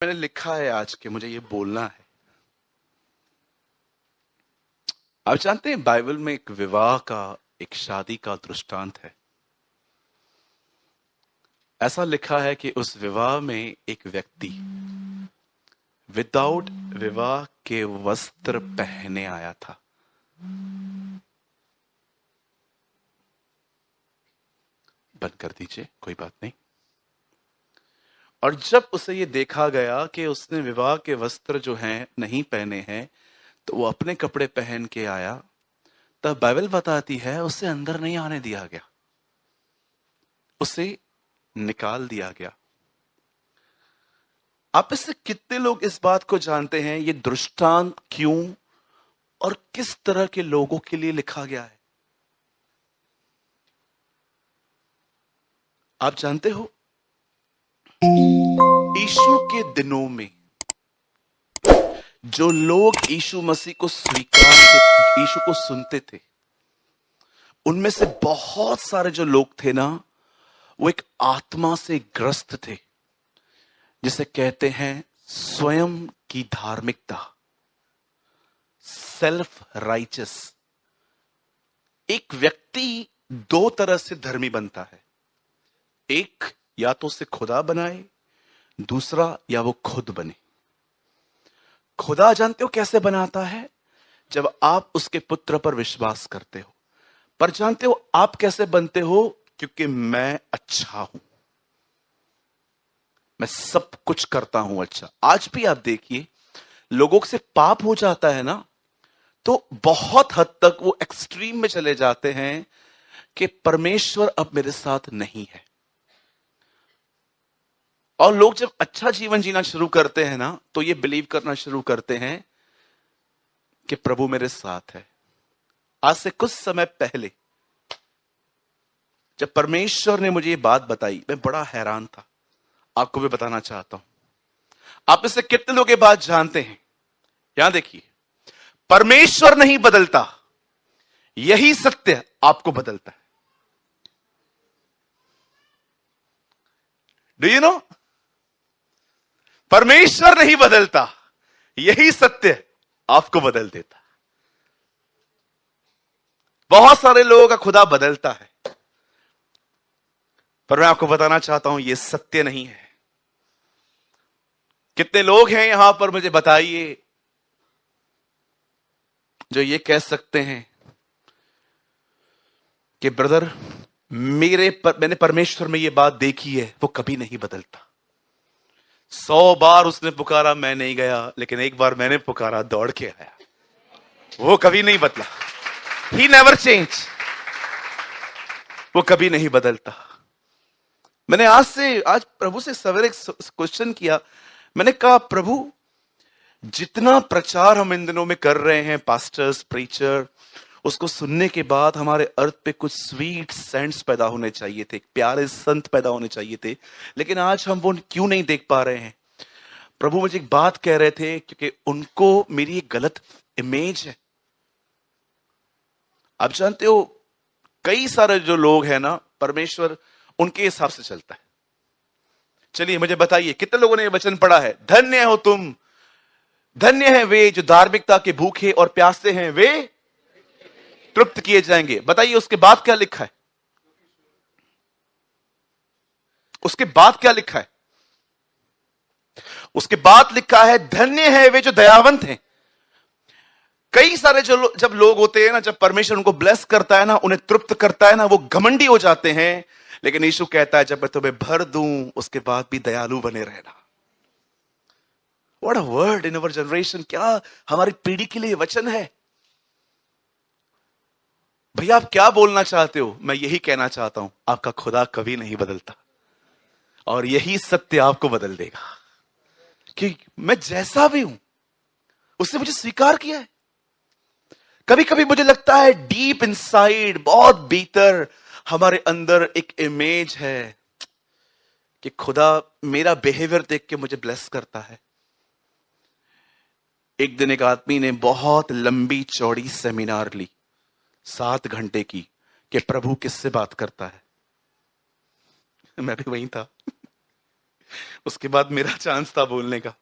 मैंने लिखा है आज के मुझे ये बोलना है। आप जानते हैं बाइबल में एक विवाह का, एक शादी का दृष्टांत है। ऐसा लिखा है कि उस विवाह में एक व्यक्ति विदाउट विवाह के वस्त्र पहने आया था। बंद कर दीजिए, कोई बात नहीं। और जब उसे ये देखा गया कि उसने विवाह के वस्त्र जो हैं नहीं पहने हैं, तो वो अपने कपड़े पहन के आया, तब बाइबल बताती है उसे अंदर नहीं आने दिया गया, उसे निकाल दिया गया। आप इससे कितने लोग इस बात को जानते हैं ये दृष्टांत क्यों और किस तरह के लोगों के लिए लिखा गया है? आप जानते हो, यीशु के दिनों में जो लोग यीशु मसीह को स्वीकार थे, यीशु को सुनते थे, उनमें से बहुत सारे जो लोग थे ना, वो एक आत्मा से ग्रस्त थे, जिसे कहते हैं स्वयं की धार्मिकता, सेल्फ राइचस। एक व्यक्ति दो तरह से धर्मी बनता है, एक या तो उसे खुदा बनाए, दूसरा या वो खुद बने। खुदा जानते हो कैसे बनाता है? जब आप उसके पुत्र पर विश्वास करते हो। पर जानते हो आप कैसे बनते हो? क्योंकि मैं अच्छा हूं, मैं सब कुछ करता हूं अच्छा। आज भी आप देखिए, लोगों से पाप हो जाता है ना, तो बहुत हद तक वो एक्सट्रीम में चले जाते हैं कि परमेश्वर अब मेरे साथ नहीं है। और लोग जब अच्छा जीवन जीना शुरू करते हैं ना, तो ये बिलीव करना शुरू करते हैं कि प्रभु मेरे साथ है। आज से कुछ समय पहले जब परमेश्वर ने मुझे ये बात बताई, मैं बड़ा हैरान था। आपको भी बताना चाहता हूं। आप इससे कितने लोग ये बात जानते हैं? यहां देखिए, परमेश्वर नहीं बदलता, यही सत्य आपको बदलता है। Do you know? परमेश्वर नहीं बदलता, यही सत्य आपको बदल देता। बहुत सारे लोगों का खुदा बदलता है, पर मैं आपको बताना चाहता हूं, यह सत्य नहीं है। कितने लोग हैं यहां पर, मुझे बताइए, जो ये कह सकते हैं कि ब्रदर मैंने परमेश्वर में ये बात देखी है, वो कभी नहीं बदलता। 100 बार उसने पुकारा, मैं नहीं गया, लेकिन एक बार मैंने पुकारा, दौड़ के आया। वो कभी नहीं बदला। He never change. वो कभी नहीं बदलता। मैंने आज प्रभु से सवेरे क्वेश्चन किया। मैंने कहा, प्रभु जितना प्रचार हम इन दिनों में कर रहे हैं, पास्टर्स, प्रीचर, उसको सुनने के बाद हमारे अर्थ पे कुछ स्वीट सेंट्स पैदा होने चाहिए थे, प्यारे संत पैदा होने चाहिए थे, लेकिन आज हम वो क्यों नहीं देख पा रहे हैं? प्रभु मुझे एक बात कह रहे थे, क्योंकि उनको मेरी एक गलत इमेज है। आप जानते हो, कई सारे जो लोग हैं ना, परमेश्वर उनके हिसाब से चलता है। चलिए मुझे बताइए, कितने लोगों ने ये वचन पढ़ा है? धन्य हो तुम, धन्य है वे जो धार्मिकता के भूखे और प्यासे हैं, वे तृप्त किए जाएंगे। बताइए उसके बाद क्या लिखा है? उसके बाद क्या लिखा है? उसके बाद लिखा है, धन्य है वे जो दयावंत हैं। कई सारे जब लोग होते हैं ना, जब परमेश्वर उनको ब्लेस करता है ना, उन्हें तृप्त करता है ना, वो घमंडी हो जाते हैं। लेकिन यीशु कहता है, जब मैं तुम्हें भर दूं, उसके बाद भी दयालु बने रहना। What a word in our generation. क्या हमारी पीढ़ी के लिए वचन है। भैया आप क्या बोलना चाहते हो? मैं यही कहना चाहता हूं, आपका खुदा कभी नहीं बदलता, और यही सत्य आपको बदल देगा। कि मैं जैसा भी हूं, उसने मुझे स्वीकार किया है। कभी कभी मुझे लगता है डीप इनसाइड, बहुत भीतर हमारे अंदर एक इमेज है कि खुदा मेरा बिहेवियर देख के मुझे ब्लेस करता है। एक दिन एक आदमी ने बहुत लंबी चौड़ी सेमिनार ली, 7 घंटे की, कि प्रभु किससे बात करता है। मैं भी वहीं था। उसके बाद मेरा चांस था बोलने का।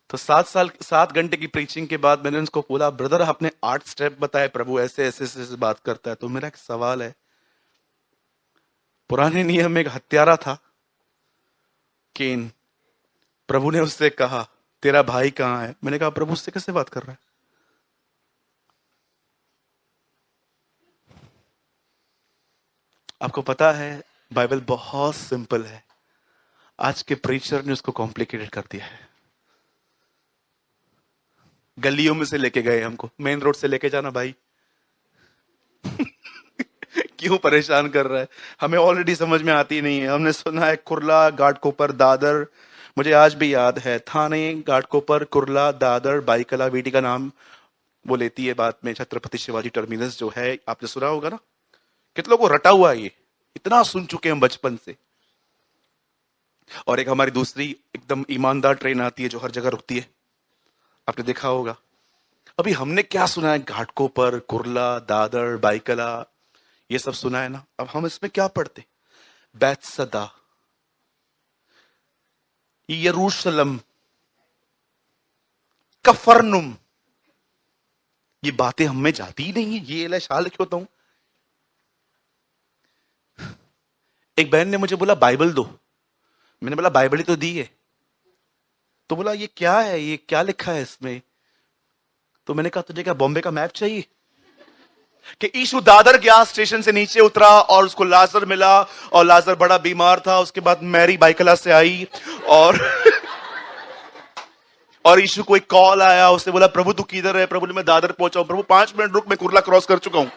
तो 7 घंटे की प्रीचिंग के बाद मैंने उनको बोला, ब्रदर आपने 8 स्टेप बताए, प्रभु ऐसे ऐसे ऐसे बात करता है। तो मेरा एक सवाल है, पुराने नियम में एक हत्यारा था केन, प्रभु ने उससे कहा तेरा भाई कहां है? मैंने कहा प्रभु उससे कैसे बात कर रहा है? आपको पता है बाइबल बहुत सिंपल है, आज के प्रीचर ने उसको कॉम्प्लिकेटेड कर दिया है। गलियों में से लेके गए हमको, मेन रोड से लेके जाना भाई। क्यों परेशान कर रहा है? हमें ऑलरेडी समझ में आती नहीं है। हमने सुना है कुर्ला, घाटकोपर, दादर, मुझे आज भी याद है थाने, घाटकोपर, कुर्ला, दादर, बाईकला, वीटी का नाम वो लेती है बाद में छत्रपति शिवाजी टर्मिनस जो है, आपने सुना होगा ना। कितने लोगों को रटा हुआ है ये, इतना सुन चुके हैं बचपन से। और एक हमारी दूसरी एकदम ईमानदार ट्रेन आती है जो हर जगह रुकती है, आपने देखा होगा। अभी हमने क्या सुना है? घाटकोपर, कुर्ला, दादर, बाईकला, ये सब सुना है ना। अब हम इसमें क्या पढ़ते? बैतसदा, यरूशलेम, कफरनुम, ये बातें हमें जाती ही नहीं है। ये ले शाल क्यों होता हूं। एक बहन ने मुझे बोला बाइबल दो, मैंने बोला बाइबल ही तो दी है। तो बोला ये क्या है, ये क्या लिखा है इसमें? तो मैंने कहा तुझे क्या बॉम्बे का मैप चाहिए? कि यीशु दादर गया, स्टेशन से नीचे उतरा और उसको लाजर मिला, और लाजर बड़ा बीमार था। उसके बाद मैरी बाइकला से आई और और यीशु को एक कॉल आया, उसने बोला प्रभु तू किधर है? प्रभु ने मैं दादर पहुंचा हूं। प्रभु 5 मिनट रुक, मैं कुर्ला क्रॉस कर चुका हूं।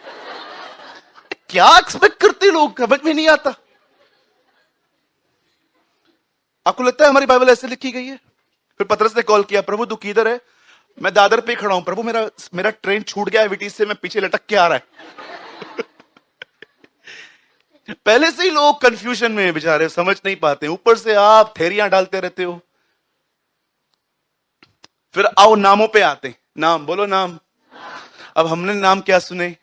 क्या एक्सपेक्ट करते लोग, समझ में नहीं आता। आपको लगता है हमारी बाइबल ऐसे लिखी गई है? फिर पतरस ने कॉल किया, प्रभु तू किधर है? मैं दादर पे खड़ा हूं। प्रभु मेरा ट्रेन छूट गया है विटी से, मैं पीछे लटक के आ रहा है। पहले से ही लोग कंफ्यूजन में बेचारे, समझ नहीं पाते, ऊपर से आप थेरियां डालते रहते हो। फिर आओ नामों पे आते, नाम बोलो नाम। अब हमने नाम क्या सुने?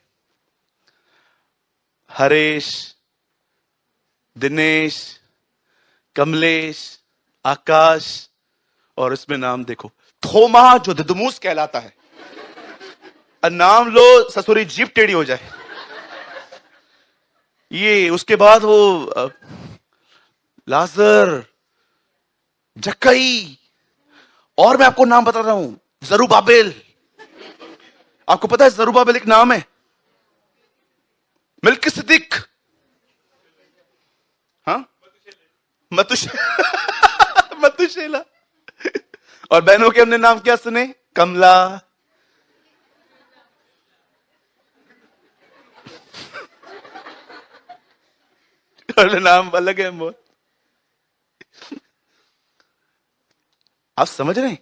हरेश, दिनेश, कमलेश, आकाश, और इसमें नाम देखो थोमा जो दिदुमुस कहलाता है। नाम लो ससुरी जीप टेढ़ी हो जाए। ये उसके बाद वो लाजर, जक्कई, और मैं आपको नाम बता रहा हूं, जरूबाबेल। आपको पता है जरूबाबेल एक नाम है? मिल्किसिदिक, हाँ, मतुशेला। और बहनों के हमने नाम क्या सुने? कमला, और नाम अलग है बहुत। आप समझ रहे हैं?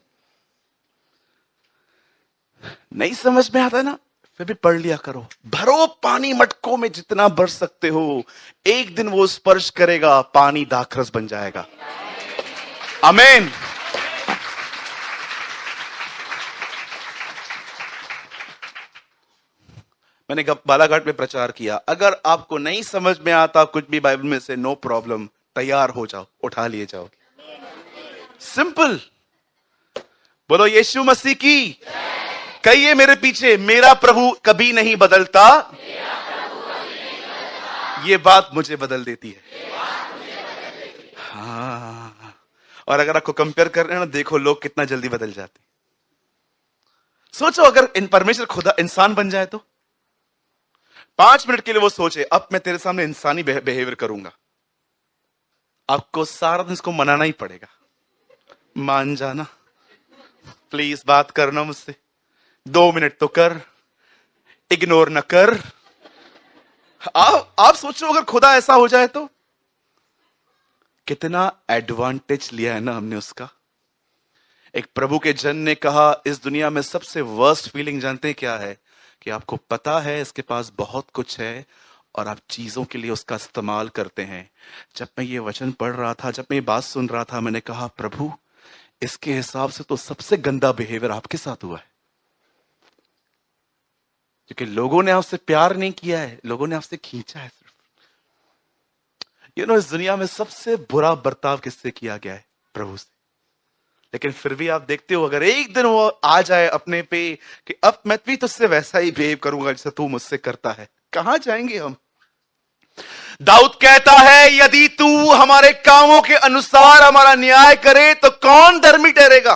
नहीं समझ में आता है ना, फिर भी पढ़ लिया करो। भरो पानी मटकों में जितना भर सकते हो, एक दिन वो स्पर्श करेगा, पानी दाखरस बन जाएगा। आमीन। मैंने बालाघाट में प्रचार किया। अगर आपको नहीं समझ में आता कुछ भी बाइबल में से, नो प्रॉब्लम, तैयार हो जाओ, उठा लिए जाओगे। सिंपल। बोलो यीशु मसीह की। कहिए मेरे पीछे, मेरा प्रभु कभी नहीं बदलता। ये बात मुझे बदल देती है। हाँ, और अगर आपको कंपेयर कर रहे हैं ना, देखो लोग कितना जल्दी बदल जाते। सोचो अगर इन परमेश्वर खुदा इंसान बन जाए तो 5 मिनट के लिए वो सोचे अब मैं तेरे सामने इंसानी बिहेवियर करूंगा, आपको सारा दिन इसको मनाना ही पड़ेगा। मान जाना प्लीज, बात करना मुझसे, 2 मिनट तो कर, इग्नोर न कर। आप सोचो अगर खुदा ऐसा हो जाए तो कितना एडवांटेज लिया है ना हमने उसका। एक प्रभु के जन ने कहा, इस दुनिया में सबसे वर्स्ट फीलिंग जानते हैं क्या है? कि आपको पता है इसके पास बहुत कुछ है और आप चीजों के लिए उसका इस्तेमाल करते हैं। जब मैं ये वचन पढ़ रहा था, जब मैं ये बात सुन रहा था, मैंने कहा प्रभु इसके हिसाब से तो सबसे गंदा बिहेवियर आपके साथ हुआ है, क्योंकि लोगों ने आपसे प्यार नहीं किया है, लोगों ने आपसे खींचा है सिर्फ। इस दुनिया में सबसे बुरा बर्ताव किससे किया गया है? प्रभु से। लेकिन फिर भी आप देखते हो, अगर एक दिन वो आ जाए अपने पे कि अब मैं भी तुझसे वैसा ही बिहेव करूंगा जैसे तू मुझसे करता है, कहां जाएंगे हम? दाऊद कहता है, यदि तू हमारे कामों के अनुसार हमारा न्याय करे तो कौन धर्मी ठहरेगा?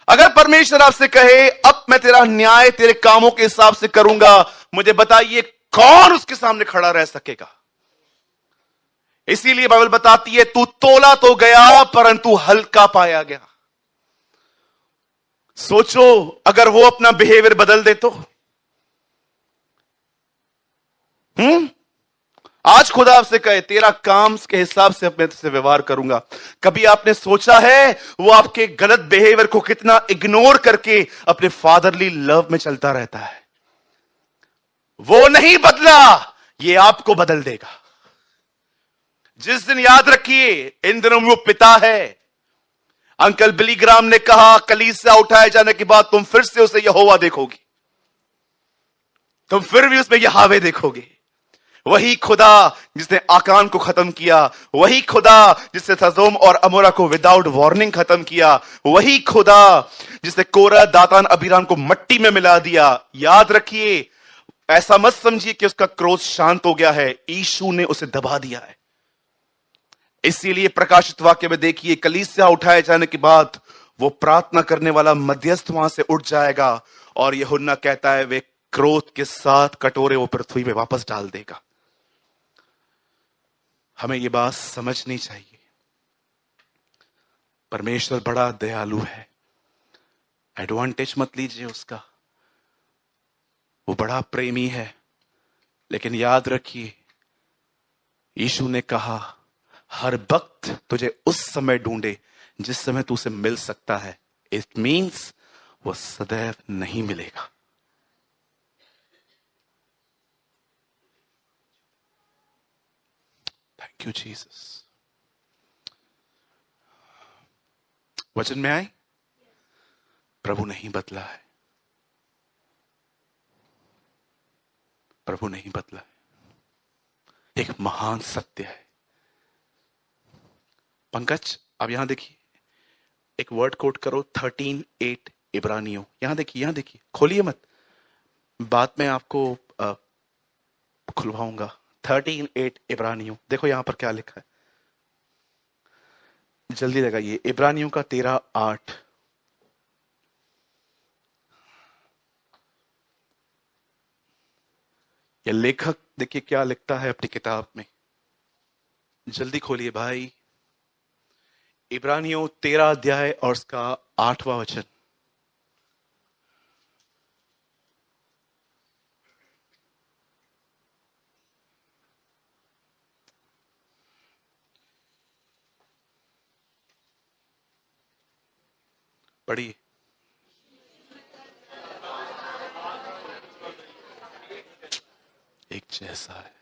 अगर परमेश्वर आपसे कहे अब मैं तेरा न्याय तेरे कामों के हिसाब से करूंगा, मुझे बताइए कौन उसके सामने खड़ा रह सकेगा? इसीलिए बाइबल बताती है, तू तोला तो गया परंतु हल्का पाया गया। सोचो अगर वो अपना बिहेवियर बदल दे तो। आज खुदा आपसे कहे तेरा काम के हिसाब से मैं तुझसे व्यवहार करूंगा, कभी आपने सोचा है वो आपके गलत बिहेवियर को कितना इग्नोर करके अपने फादरली लव में चलता रहता है? वो नहीं बदला, ये आपको बदल देगा। जिस दिन, याद रखिए, इन दिनों में वो पिता है। अंकल बिली ग्राम ने कहा, कलीसिया उठाए जाने के बाद तुम फिर से उसे यहोवा देखोगे, तुम फिर भी उसमें यहावे देखोगे। वही खुदा जिसने आकान को खत्म किया, वही खुदा जिसने सदोम और अमोरा को विदाउट वार्निंग खत्म किया, वही खुदा जिसने कोरा, दातान, अबीराम को मट्टी में मिला दिया। याद रखिए, ऐसा मत समझिए कि उसका क्रोध शांत हो गया है, यीशु ने उसे दबा दिया है। इसीलिए प्रकाशित वाक्य में देखिए, कलीसिया उठाए जाने के बाद वो प्रार्थना करने वाला मध्यस्थ वहां से उठ जाएगा और यूहन्ना कहता है वे क्रोध के साथ कटोरे वो पृथ्वी में वापस डाल देगा। हमें ये बात समझनी चाहिए, परमेश्वर बड़ा दयालु है, एडवांटेज मत लीजिए उसका। वो बड़ा प्रेमी है। लेकिन याद रखिए, यीशु ने कहा हर वक्त तुझे उस समय ढूंढे जिस समय तू उसे मिल सकता है। इट मीन्स वो सदैव नहीं मिलेगा। Thank you Jesus. वचन में आए, प्रभु नहीं बदला है, प्रभु नहीं बदला है। एक महान सत्य है। पंकज अब यहां देखिए, एक वर्ड कोट करो, 13:8 इब्रानियों। यहां देखिए, यहां देखिए, खोलिए मत, बाद में आपको खुलवाऊंगा। 13:8 इब्रानियों, देखो यहां पर क्या लिखा है, जल्दी लगाइए। इब्रानियों का 13:8। ये लेखक देखिए क्या लिखता है अपनी किताब में, जल्दी खोलिए भाई। इब्रानियों 13 अध्याय और उसका 8वां वचन। पढ़िए। एक जैसा है।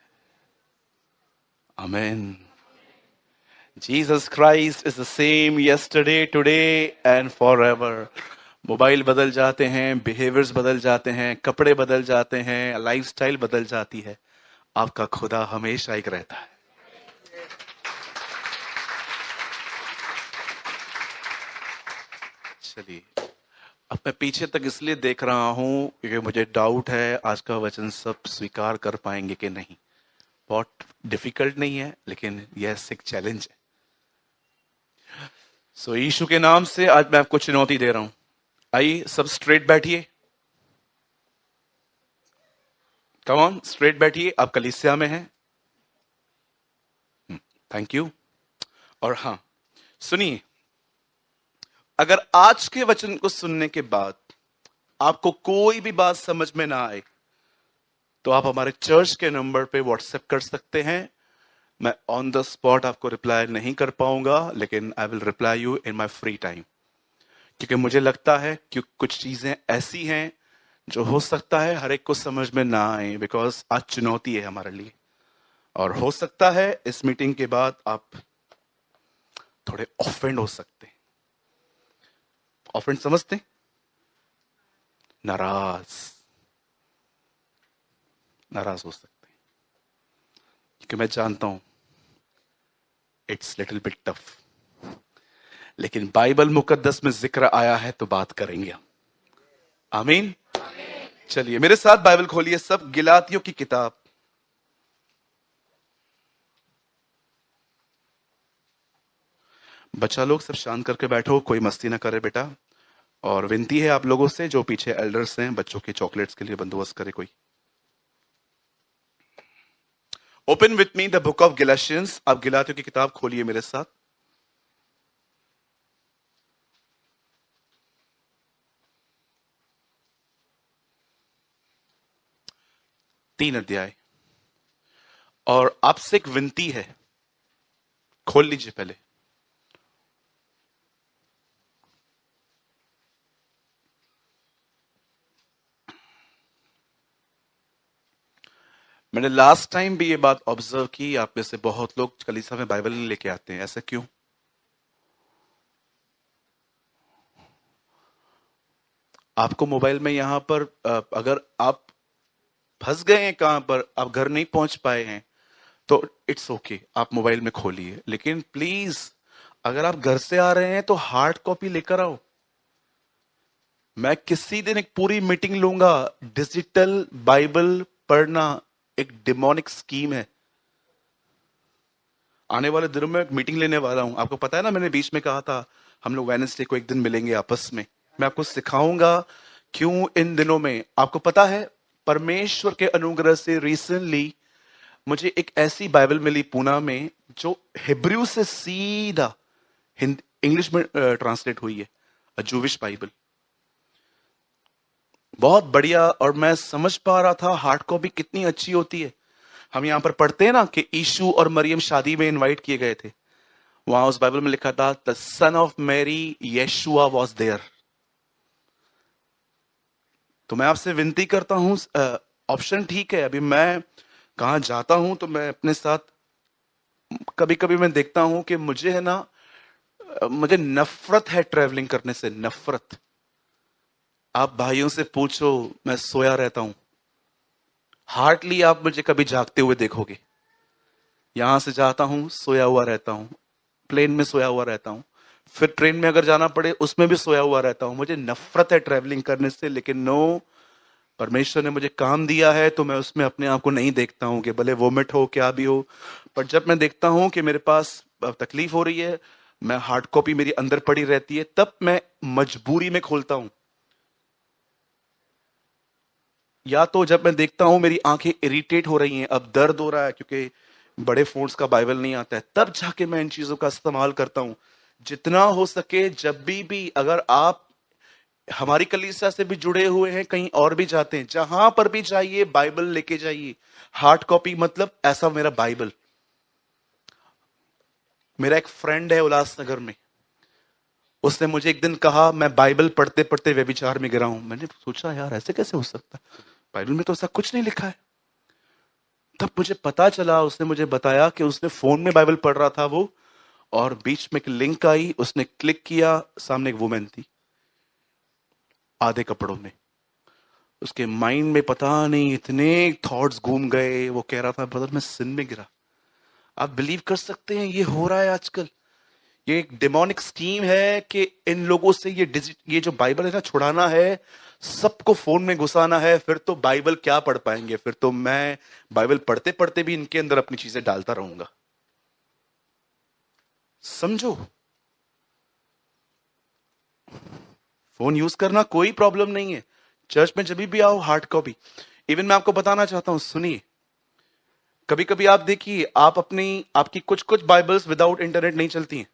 Amen. Jesus Christ is the same yesterday, today and forever. Mobile बदल जाते हैं, बिहेवियर्स बदल जाते हैं, कपड़े बदल जाते हैं, लाइफस्टाइल बदल जाती है, आपका खुदा हमेशा एक रहता है। चलिए, अब मैं पीछे तक इसलिए देख रहा हूं क्योंकि मुझे डाउट है आज का वचन सब स्वीकार कर पाएंगे कि नहीं। बहुत डिफिकल्ट नहीं है, लेकिन यह एक चैलेंज है। सो यीशु के नाम से आज मैं आपको चुनौती दे रहा हूं। आइए सब स्ट्रेट बैठिए। कम ऑन, स्ट्रेट बैठिए। आप कलीसिया में हैं। Thank you. और हाँ, सुनिए, अगर आज के वचन को सुनने के बाद आपको कोई भी बात समझ में ना आए तो आप हमारे चर्च के नंबर पे व्हाट्सएप कर सकते हैं। मैं ऑन द स्पॉट आपको रिप्लाई नहीं कर पाऊंगा, लेकिन I will reply you in my free time, क्योंकि मुझे लगता है कि कुछ चीजें ऐसी हैं जो हो सकता है हर एक को समझ में ना आए, बिकॉज आज चुनौती है हमारे लिए। और हो सकता है इस मीटिंग के बाद आप थोड़े ऑफेंड हो सकते हैं। ऑफेंड समझते? नाराज हो सकते हैं। क्योंकि मैं जानता हूं इट्स लिटिल बिट टफ, लेकिन बाइबल मुकद्दस में जिक्र आया है तो बात करेंगे हम। आमीन। चलिए मेरे साथ बाइबल खोलिए सब, गिलातियों की किताब। बच्चा लोग सब शांत करके बैठो, कोई मस्ती ना करे बेटा। और विनती है आप लोगों से, जो पीछे एल्डर्स हैं, बच्चों के चॉकलेट्स के लिए बंदोबस्त करे कोई। Open with me the book of Galatians. आप गिलातियों की किताब खोलिए मेरे साथ। 3 अध्याय। और आपसे एक विनती है, खोल लीजिए पहले। मैंने लास्ट टाइम भी ये बात ऑब्जर्व की, आप में से बहुत लोग कलीसिया में बाइबल नहीं लेके आते हैं, ऐसा क्यों? आपको मोबाइल में यहां पर अगर आप फंस गए हैं कहां पर, आप घर नहीं पहुंच पाए हैं, तो इट्स ओके, आप मोबाइल में खोलिए। लेकिन प्लीज अगर आप घर से आ रहे हैं तो हार्ड कॉपी लेकर आओ। मैं किसी दिन एक पूरी मीटिंग लूंगा, डिजिटल बाइबल पढ़ना एक डिमोनिक स्कीम है। आने वाले दिनों में मीटिंग लेने वाला हूं, आपको पता है ना, मैंने बीच में कहा था हम लोग वेडनेसडे को एक दिन मिलेंगे आपस में। मैं आपको सिखाऊंगा क्यों इन दिनों में। आपको पता है परमेश्वर के अनुग्रह से रिसेंटली मुझे एक ऐसी बाइबल मिली पूना में, जो हिब्रू से सीधा इंग्लिश में ट्रांसलेट हुई है, जूविश बाइबल। बहुत बढ़िया। और मैं समझ पा रहा था हार्ड कॉपी कितनी अच्छी होती है। हम यहां पर पढ़ते हैं ना कि यीशु और मरियम शादी में इनवाइट किए गए थे, वहां उस बाइबल में लिखा था the son of Mary Yeshua was there. तो मैं आपसे विनती करता हूं, ऑप्शन ठीक है, अभी मैं कहां जाता हूं तो मैं अपने साथ, कभी कभी मैं देखता हूं कि मुझे है ना, मुझे नफरत है ट्रैवलिंग करने से, नफरत। आप भाइयों से पूछो, मैं सोया रहता हूं, हार्डली आप मुझे कभी जागते हुए देखोगे। यहां से जाता हूं सोया हुआ रहता हूं, प्लेन में सोया हुआ रहता हूं, फिर ट्रेन में अगर जाना पड़े उसमें भी सोया हुआ रहता हूं। मुझे नफरत है ट्रैवलिंग करने से, लेकिन नो, परमेश्वर ने मुझे काम दिया है तो मैं उसमें अपने आप को नहीं देखता हूं कि भले वोमिट हो क्या भी हो। पर जब मैं देखता हूं कि मेरे पास तकलीफ हो रही है, मैं हार्ड कॉपी मेरी अंदर पड़ी रहती है, तब मैं मजबूरी में खोलता हूं। या तो जब मैं देखता हूं मेरी आंखें इरिटेट हो रही हैं, अब दर्द हो रहा है क्योंकि बड़े फोन्स का बाइबल नहीं आता है, तब जाके मैं इन चीजों का इस्तेमाल करता हूं। जितना हो सके जब भी अगर आप हमारी कलीसिया से भी जुड़े हुए हैं, कहीं और भी जाते हैं, जहां पर भी जाइए बाइबल लेके जाइए। हार्ड कॉपी मतलब ऐसा मेरा बाइबल। मेरा एक फ्रेंड है उल्लासनगर में, उसने मुझे एक दिन कहा मैं बाइबल पढ़ते पढ़ते व्यभिचार में गिरा हूं। मैंने सोचा यार ऐसे कैसे हो सकता है, बाइबल में तो ऐसा कुछ नहीं लिखा है। तब मुझे पता चला, उसने मुझे बताया कि उसने फोन में बाइबल पढ़ रहा था वो, और बीच में एक लिंक आई, उसने क्लिक किया, सामने एक वुमेन थी आधे कपड़ों में। उसके माइंड में पता नहीं इतने थॉट्स घूम गए, वो कह रहा था ब्रदर मैं सिन में गिरा। आप बिलीव कर सकते हैं ये हो रहा है आजकल। ये एक डेमोनिक स्कीम है कि इन लोगों से ये जो बाइबल है ना छुड़ाना है, सबको फोन में घुसाना है। फिर तो बाइबल क्या पढ़ पाएंगे, फिर तो मैं बाइबल पढ़ते पढ़ते भी इनके अंदर अपनी चीजें डालता रहूंगा। समझो, फोन यूज करना कोई प्रॉब्लम नहीं है, चर्च में जब भी आओ हार्ड कॉपी। इवन मैं आपको बताना चाहता हूं, सुनिए, कभी कभी आप देखिए, आपकी कुछ कुछ बाइबल्स विदाउट इंटरनेट नहीं चलती हैं।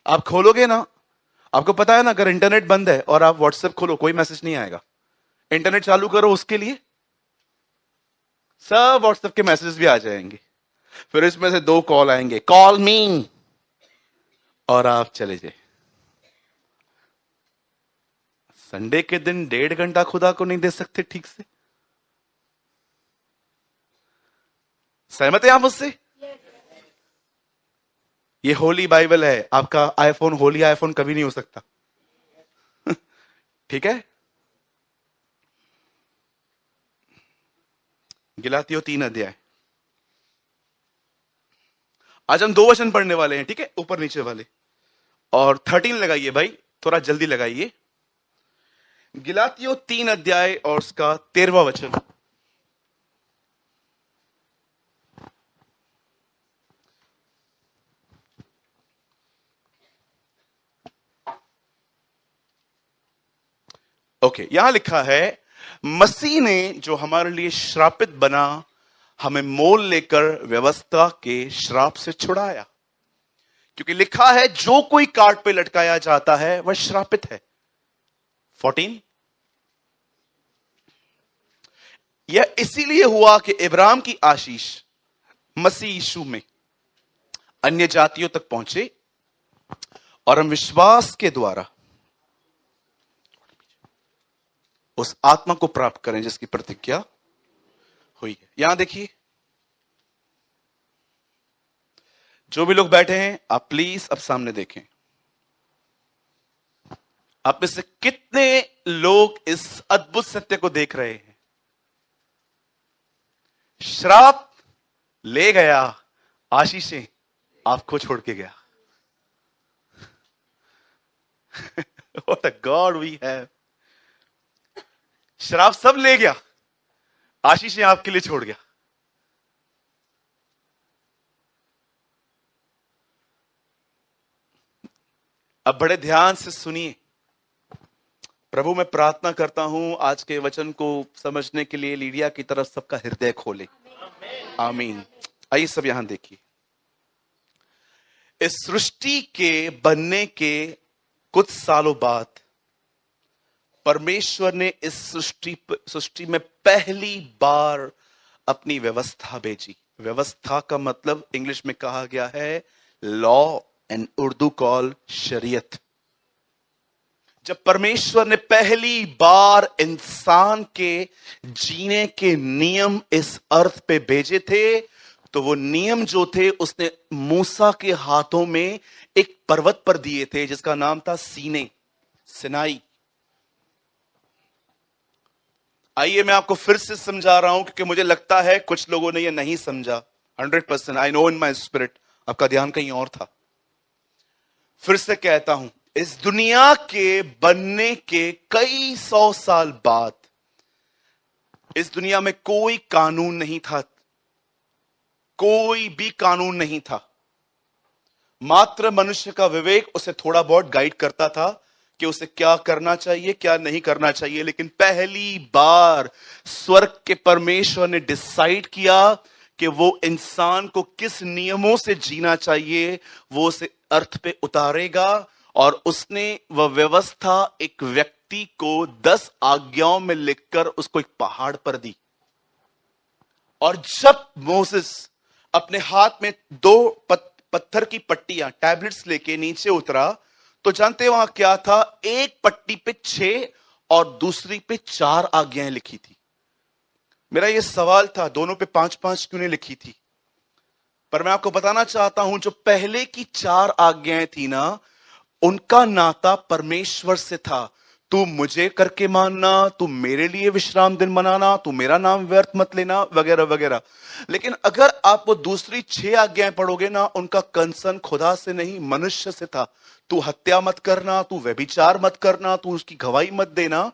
आप खोलोगे ना, आपको पता है ना, अगर इंटरनेट बंद है और आप व्हाट्सएप खोलो कोई मैसेज नहीं आएगा। इंटरनेट चालू करो, उसके लिए सब व्हाट्सएप के मैसेजेस भी आ जाएंगे। फिर इसमें से 2 कॉल आएंगे, कॉल मी, और आप चले जाए। संडे के दिन 1.5 घंटा खुदा को नहीं दे सकते ठीक से? सहमत है आप मुझसे? ये होली बाइबल है, आपका आईफोन होली आईफोन कभी नहीं हो सकता। ठीक है। गिलातियों 3 अध्याय। आज हम 2 वचन पढ़ने वाले हैं, ठीक है, ऊपर नीचे वाले। और 13 लगाइए भाई, थोड़ा जल्दी लगाइए। गलातियों 3 अध्याय और उसका 13वां वचन। ओके, यहां लिखा है, मसीह ने जो हमारे लिए श्रापित बना, हमें मोल लेकर व्यवस्था के श्राप से छुड़ाया। क्योंकि लिखा है, जो कोई काट पे लटकाया जाता है वह श्रापित है। 14, यह इसीलिए हुआ कि इब्राहिम की आशीष मसीह यीशु में अन्य जातियों तक पहुंचे और हम विश्वास के द्वारा उस आत्मा को प्राप्त करें जिसकी प्रतिज्ञा हुई है। यहां देखिए, जो भी लोग बैठे हैं, आप प्लीज अब सामने देखें। आप में से कितने लोग इस अद्भुत सत्य को देख रहे हैं? श्राप ले गया, आशीषें आपको छोड़ के गया। What a God we have! श्राप सब ले गया, आशीषें आपके लिए छोड़ गया। अब बड़े ध्यान से सुनिए। प्रभु, मैं प्रार्थना करता हूं आज के वचन को समझने के लिए लीडिया की तरफ सबका हृदय खोले। आमीन। आइए सब यहां देखिए। इस सृष्टि के बनने के कुछ सालों बाद परमेश्वर ने इस सृष्टि में पहली बार अपनी व्यवस्था भेजी। व्यवस्था का मतलब इंग्लिश में कहा गया है लॉ, एंड उर्दू कॉल शरीयत। जब परमेश्वर ने पहली बार इंसान के जीने के नियम इस अर्थ पे भेजे थे, तो वो नियम जो थे उसने मूसा के हाथों में एक पर्वत पर दिए थे जिसका नाम था सिनाई। आइए मैं आपको फिर से समझा रहा हूं, क्योंकि मुझे लगता है कुछ लोगों ने ये नहीं समझा। 100% I know in my spirit आपका ध्यान कहीं और था। फिर से कहता हूं, इस दुनिया के बनने के कई 100 साल बाद इस दुनिया में कोई कानून नहीं था, कोई भी कानून नहीं था। मात्र मनुष्य का विवेक उसे थोड़ा बहुत गाइड करता था कि उसे क्या करना चाहिए, क्या नहीं करना चाहिए। लेकिन पहली बार स्वर्ग के परमेश्वर ने डिसाइड किया कि वो इंसान को किस नियमों से जीना चाहिए, वो उसे अर्थ पे उतारेगा। और उसने वह व्यवस्था एक व्यक्ति को 10 आज्ञाओं में लिखकर उसको एक पहाड़ पर दी। और जब मोसेस अपने हाथ में 2 पत्थर की पट्टियां, टैबलेट्स लेके नीचे उतरा, तो जानते वहां क्या था? एक पट्टी पे 6 और दूसरी पे 4 आज्ञाएं लिखी थी। मेरा यह सवाल था, दोनों पे 5-5 क्यों नहीं लिखी थी? पर मैं आपको बताना चाहता हूं, जो पहले की 4 आज्ञाएं थी ना, उनका नाता परमेश्वर से था। तू मुझे करके मानना, तू मेरे लिए विश्राम दिन मनाना, तू मेरा नाम व्यर्थ मत लेना, वगैरह वगैरह। लेकिन अगर आप वो दूसरी 6 आज्ञाएं पढ़ोगे ना, उनका कंसर्न खुदा से नहीं, मनुष्य से था। तू हत्या मत करना, तू व्यभिचार मत करना, तू उसकी गवाही मत देना।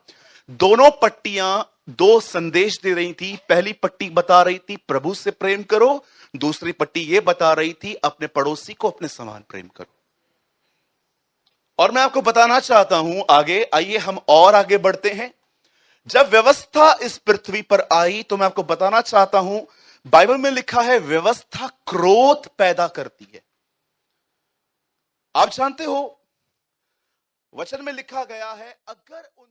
दोनों पट्टियां 2 संदेश दे रही थी। पहली पट्टी बता रही थी प्रभु से प्रेम करो, दूसरी पट्टी यह बता रही थी अपने पड़ोसी को अपने समान प्रेम करो। और मैं आपको बताना चाहता हूं आगे, आइए हम और आगे बढ़ते हैं। जब व्यवस्था इस पृथ्वी पर आई, तो मैं आपको बताना चाहता हूं, बाइबल में लिखा है व्यवस्था क्रोध पैदा करती है। आप जानते हो, वचन में लिखा गया है, अगर उन